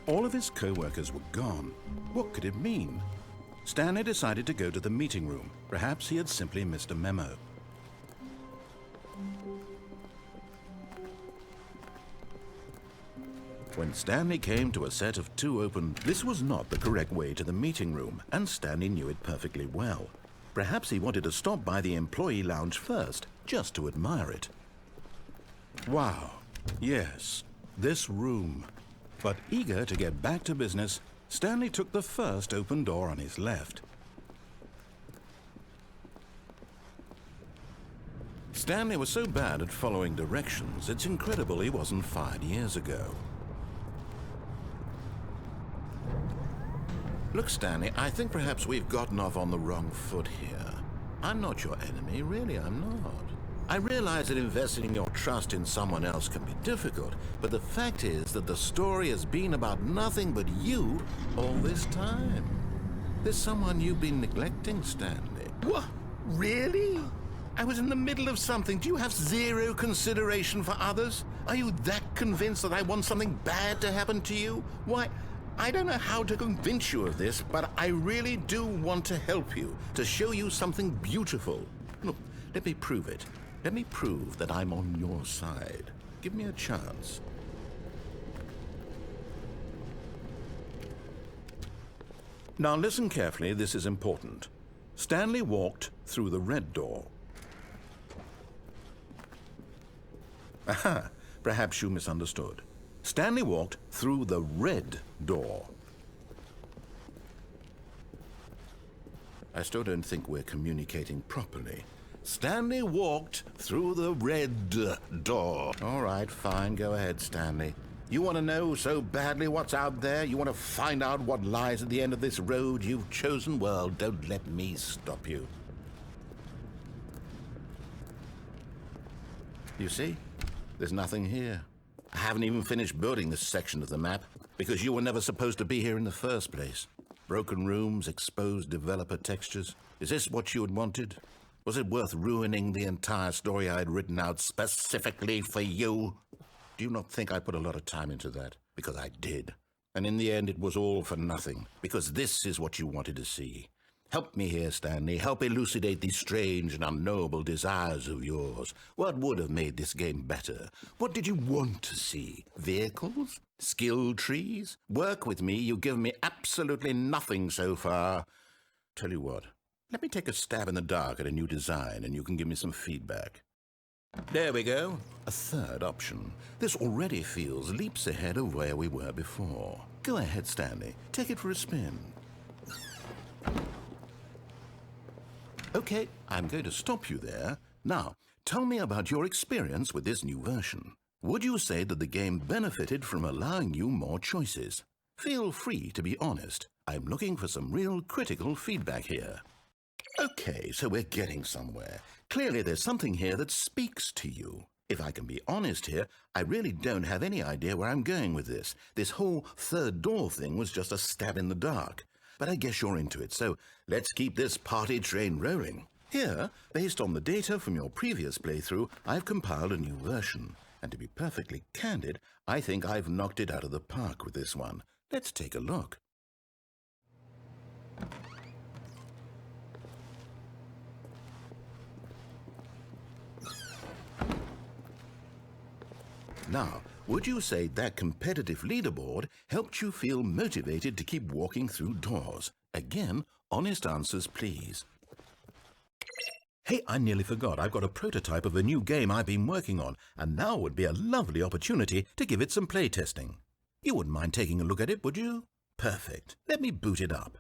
All of his co-workers were gone. What could it mean? Stanley decided to go to the meeting room. Perhaps he had simply missed a memo. When Stanley came to a set of 2 open, this was not the correct way to the meeting room, and Stanley knew it perfectly well. Perhaps he wanted to stop by the employee lounge first, just to admire it. Wow, yes, this room. But eager to get back to business, Stanley took the first open door on his left. Stanley was so bad at following directions, it's incredible he wasn't fired years ago. Look, Stanley, I think perhaps we've gotten off on the wrong foot here. I'm not your enemy, really, I'm not. I realize that investing your trust in someone else can be difficult, but the fact is that the story has been about nothing but you all this time. There's someone you've been neglecting, Stanley. What? Really? I was in the middle of something. Do you have zero consideration for others? Are you that convinced that I want something bad to happen to you? Why, I don't know how to convince you of this, but I really do want to help you, to show you something beautiful. Look, let me prove it. Let me prove that I'm on your side. Give me a chance. Now listen carefully, this is important. Stanley walked through the red door. Aha, perhaps you misunderstood. Stanley walked through the red door. I still don't think we're communicating properly. Stanley walked through the red door. All right, fine, go ahead, Stanley. You want to know so badly what's out there? You want to find out what lies at the end of this road you've chosen? Well, don't let me stop you. You see? There's nothing here. I haven't even finished building this section of the map because you were never supposed to be here in the first place. Broken rooms, exposed developer textures. Is this what you had wanted? Was it worth ruining the entire story I had written out specifically for you? Do you not think I put a lot of time into that? Because I did. And in the end, it was all for nothing. Because this is what you wanted to see. Help me here, Stanley. Help elucidate these strange and unknowable desires of yours. What would have made this game better? What did you want to see? Vehicles? Skill trees? Work with me. You've given me absolutely nothing so far. Tell you what. Let me take a stab in the dark at a new design, and you can give me some feedback. There we go. A third option. This already feels leaps ahead of where we were before. Go ahead, Stanley. Take it for a spin. Okay, I'm going to stop you there. Now, tell me about your experience with this new version. Would you say that the game benefited from allowing you more choices? Feel free to be honest. I'm looking for some real critical feedback here. Okay, so we're getting somewhere. Clearly there's something here that speaks to you. If I can be honest here, I really don't have any idea where I'm going with this. This whole third door thing was just a stab in the dark. But I guess you're into it, so let's keep this party train rolling. Here, based on the data from your previous playthrough, I've compiled a new version. And to be perfectly candid, I think I've knocked it out of the park with this one. Let's take a look. Now, would you say that competitive leaderboard helped you feel motivated to keep walking through doors? Again, honest answers, please. Hey, I nearly forgot. I've got a prototype of a new game I've been working on, and now would be a lovely opportunity to give it some playtesting. You wouldn't mind taking a look at it, would you? Perfect. Let me boot it up.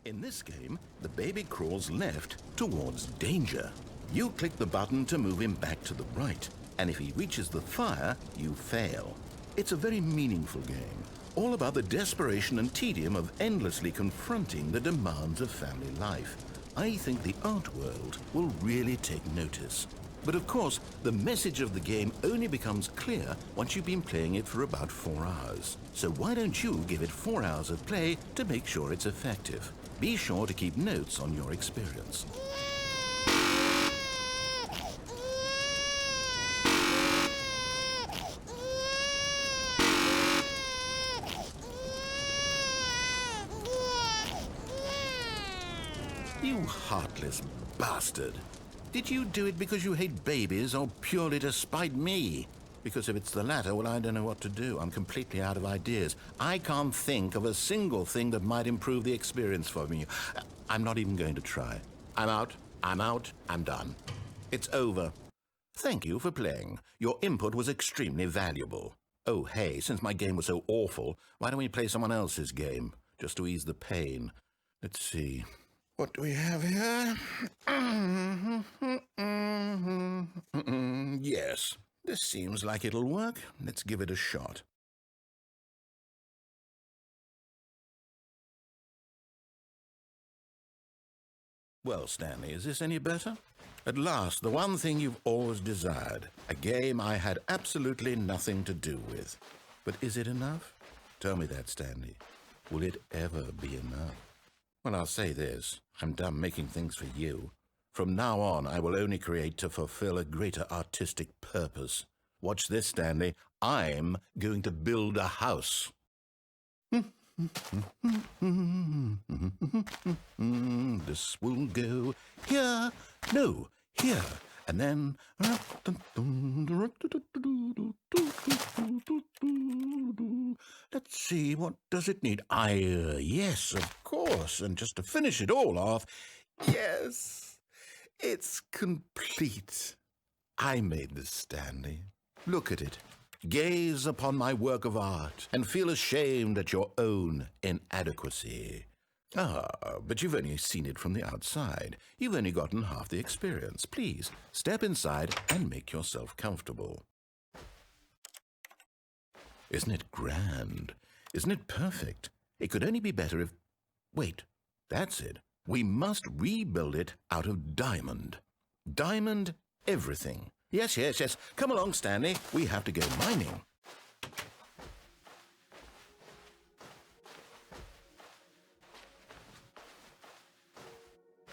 In this game, the baby crawls left towards danger. You click the button to move him back to the right, and if he reaches the fire, you fail. It's a very meaningful game, all about the desperation and tedium of endlessly confronting the demands of family life. I think the art world will really take notice. But of course, the message of the game only becomes clear once you've been playing it for about 4 hours. So why don't you give it 4 hours of play to make sure it's effective? Be sure to keep notes on your experience. You heartless bastard. Did you do it because you hate babies or purely to spite me? Because if it's the latter, well, I don't know what to do. I'm completely out of ideas. I can't think of a single thing that might improve the experience for me. I'm not even going to try. I'm out. I'm done. It's over. Thank you for playing. Your input was extremely valuable. Oh, hey, since my game was so awful, why don't we play someone else's game, just to ease the pain? Let's see. What do we have here? Yes, this seems like it'll work. Let's give it a shot. Well, Stanley, is this any better? At last, the one thing you've always desired. A game I had absolutely nothing to do with. But is it enough? Tell me that, Stanley. Will it ever be enough? Well, I'll say this. I'm done making things for you. From now on, I will only create to fulfill a greater artistic purpose. Watch this, Stanley. I'm going to build a house. This will go here, no, here, and then... Let's see, what does it need? Yes, of course, and just to finish it all off, yes, it's complete. I made this, Stanley. Look at it. Gaze upon my work of art and feel ashamed at your own inadequacy. But you've only seen it from the outside. You've only gotten half the experience. Please, step inside and make yourself comfortable. Isn't it grand? Isn't it perfect? It could only be better if... Wait, that's it. We must rebuild it out of diamond. Diamond everything. Yes. Come along, Stanley. We have to go mining.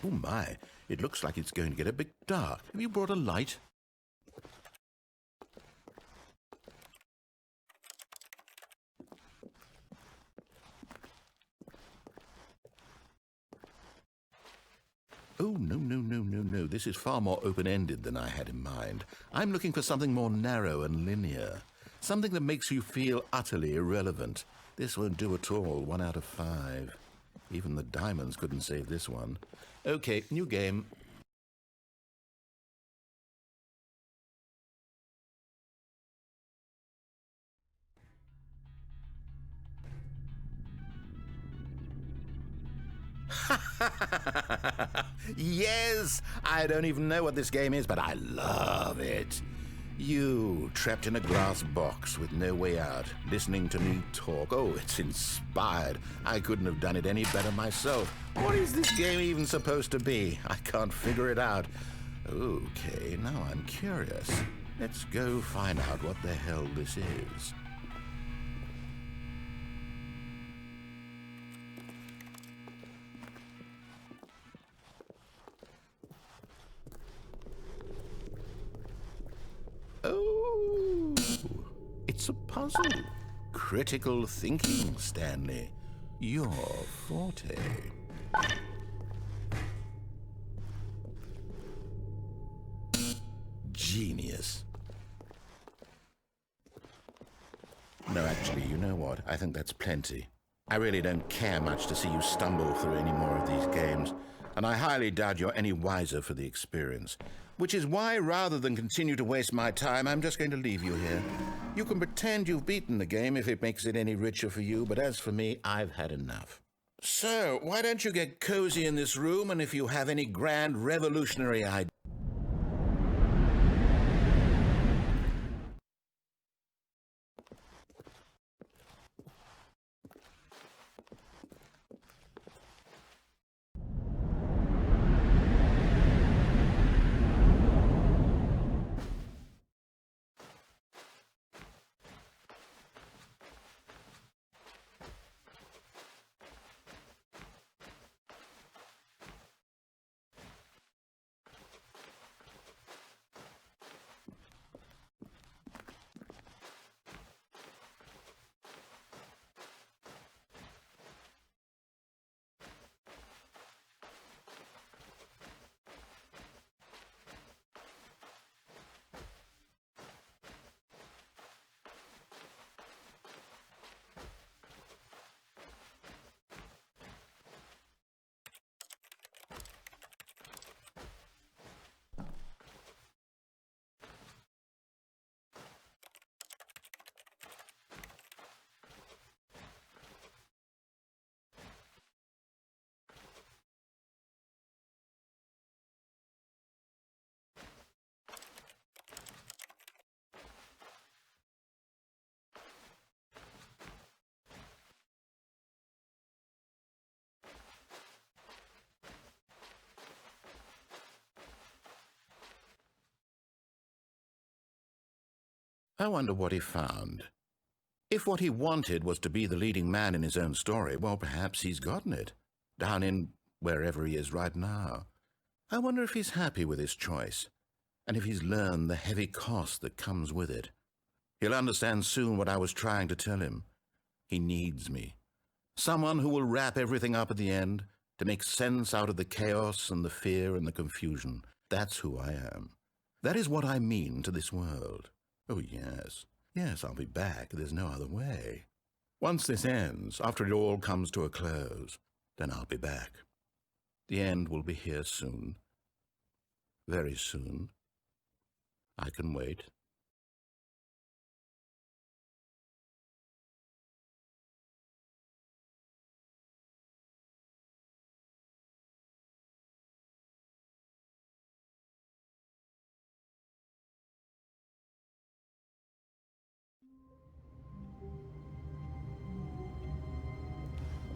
Oh, my. It looks like it's going to get a bit dark. Have you brought a light? Oh, no. This is far more open-ended than I had in mind. I'm looking for something more narrow and linear. Something that makes you feel utterly irrelevant. This won't do at all. 1 out of 5. Even the diamonds couldn't save this one. Okay, new game. Yes! I don't even know what this game is, but I love it. You, trapped in a glass box with no way out, listening to me talk. Oh, it's inspired. I couldn't have done it any better myself. What is this game even supposed to be? I can't figure it out. Okay, now I'm curious. Let's go find out what the hell this is. Oh, it's a puzzle. Critical thinking, Stanley. Your forte. Genius. No, actually, you know what? I think that's plenty. I really don't care much to see you stumble through any more of these games, and I highly doubt you're any wiser for the experience. Which is why, rather than continue to waste my time, I'm just going to leave you here. You can pretend you've beaten the game if it makes it any richer for you, but as for me, I've had enough. So, why don't you get cozy in this room, and if you have any grand revolutionary ideas... I wonder what he found. If what he wanted was to be the leading man in his own story, well, perhaps he's gotten it, down in wherever he is right now. I wonder if he's happy with his choice, and if he's learned the heavy cost that comes with it. He'll understand soon what I was trying to tell him. He needs me. Someone who will wrap everything up at the end, to make sense out of the chaos and the fear and the confusion. That's who I am. That is what I mean to this world. Oh, yes. Yes, I'll be back. There's no other way. Once this ends, after it all comes to a close, then I'll be back. The end will be here soon. Very soon. I can wait.